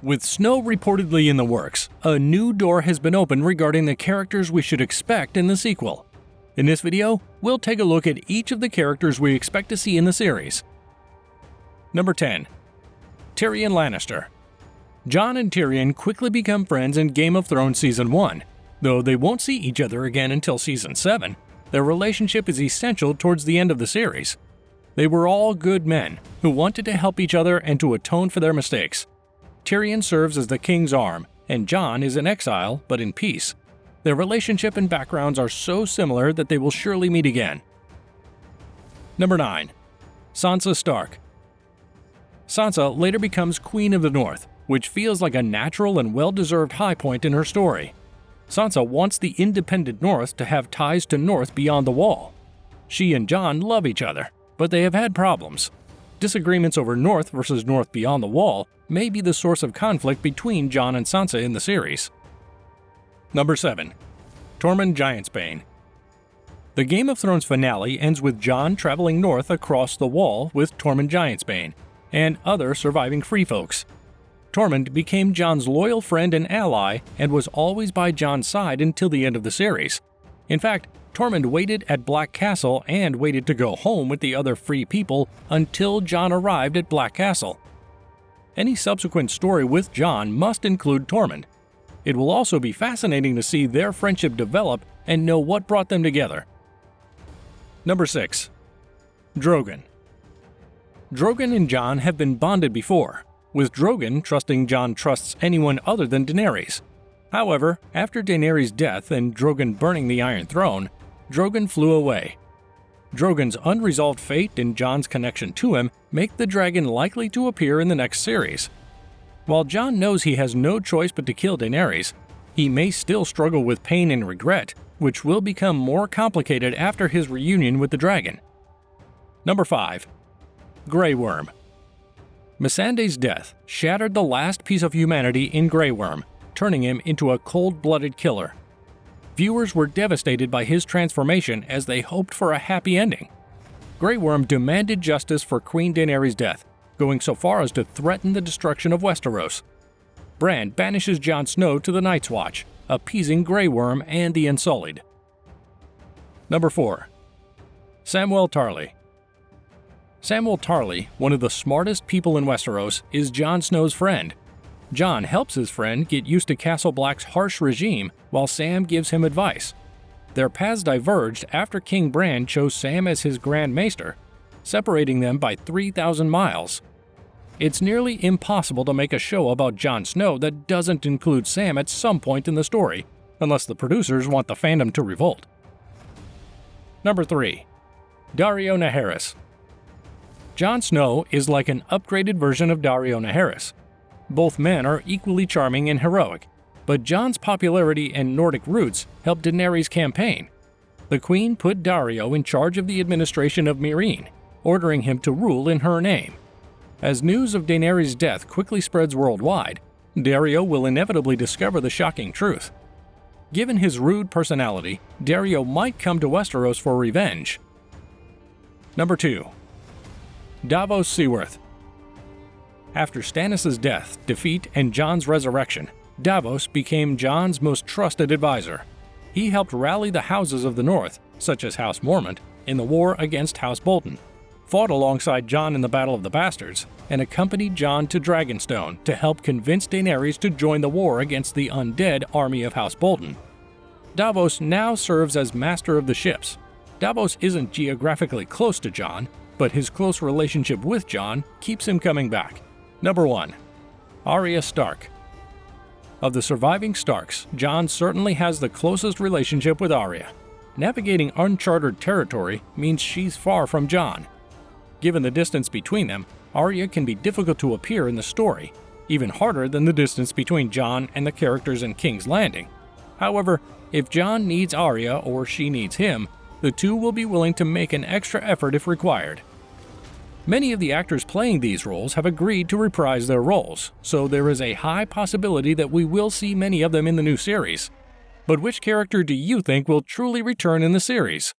With Snow reportedly in the works, a new door has been opened regarding the characters we should expect in the sequel. In this video, we'll take a look at each of the characters we expect to see in the series. Number 10. Tyrion Lannister. Jon and Tyrion quickly become friends in Game of Thrones Season 1. Though they won't see each other again until Season 7, their relationship is essential towards the end of the series. They were all good men who wanted to help each other and to atone for their mistakes. Tyrion serves as the king's arm, and Jon is in exile but in peace. Their relationship and backgrounds are so similar that they will surely meet again. Number 9. Sansa Stark. Sansa later becomes Queen of the North, which feels like a natural and well-deserved high point in her story. Sansa wants the independent North to have ties to North beyond the Wall. She and Jon love each other, but they have had problems. Disagreements over North versus North beyond the Wall may be the source of conflict between Jon and Sansa in the series. Number 7. Tormund Giantsbane. The Game of Thrones finale ends with Jon traveling north across the Wall with Tormund Giantsbane and other surviving free folks. Tormund became Jon's loyal friend and ally and was always by Jon's side until the end of the series. In fact, Tormund waited at Black Castle and waited to go home with the other free people until Jon arrived at Black Castle. Any subsequent story with Jon must include Tormund. It will also be fascinating to see their friendship develop and know what brought them together. Number 6. Drogon. Drogon and Jon have been bonded before, with Drogon trusting Jon trusts anyone other than Daenerys. However, after Daenerys' death and Drogon burning the Iron Throne, Drogon flew away. Drogon's unresolved fate and Jon's connection to him make the dragon likely to appear in the next series. While Jon knows he has no choice but to kill Daenerys, he may still struggle with pain and regret, which will become more complicated after his reunion with the dragon. Number 5. Grey Worm. Missandei's death shattered the last piece of humanity in Grey Worm, turning him into a cold-blooded killer. Viewers were devastated by his transformation as they hoped for a happy ending. Grey Worm demanded justice for Queen Daenerys' death, going so far as to threaten the destruction of Westeros. Bran banishes Jon Snow to the Night's Watch, appeasing Grey Worm and the Unsullied. Number 4. Samwell Tarly. Samwell Tarly, one of the smartest people in Westeros, is Jon Snow's friend. Jon helps his friend get used to Castle Black's harsh regime while Sam gives him advice. Their paths diverged after King Bran chose Sam as his Grand Maester, separating them by 3,000 miles. It's nearly impossible to make a show about Jon Snow that doesn't include Sam at some point in the story, unless the producers want the fandom to revolt. Number 3. Daario Naharis. Jon Snow is like an upgraded version of Daario Naharis. Both men are equally charming and heroic, but Jon's popularity and Nordic roots helped Daenerys' campaign. The Queen put Daario in charge of the administration of Meereen, ordering him to rule in her name. As news of Daenerys' death quickly spreads worldwide, Daario will inevitably discover the shocking truth. Given his rude personality, Daario might come to Westeros for revenge. Number 2. Davos Seaworth. After Stannis' death, defeat, and Jon's resurrection, Davos became Jon's most trusted advisor. He helped rally the houses of the North, such as House Mormont, in the war against House Bolton, fought alongside Jon in the Battle of the Bastards, and accompanied Jon to Dragonstone to help convince Daenerys to join the war against the undead army of House Bolton. Davos now serves as Master of the Ships. Davos isn't geographically close to Jon, but his close relationship with Jon keeps him coming back. Number 1. Arya Stark. Of the surviving Starks, Jon certainly has the closest relationship with Arya. Navigating uncharted territory means she's far from Jon. Given the distance between them, Arya can be difficult to appear in the story, even harder than the distance between Jon and the characters in King's Landing. However, if Jon needs Arya or she needs him, the two will be willing to make an extra effort if required. Many of the actors playing these roles have agreed to reprise their roles, so there is a high possibility that we will see many of them in the new series. But which character do you think will truly return in the series?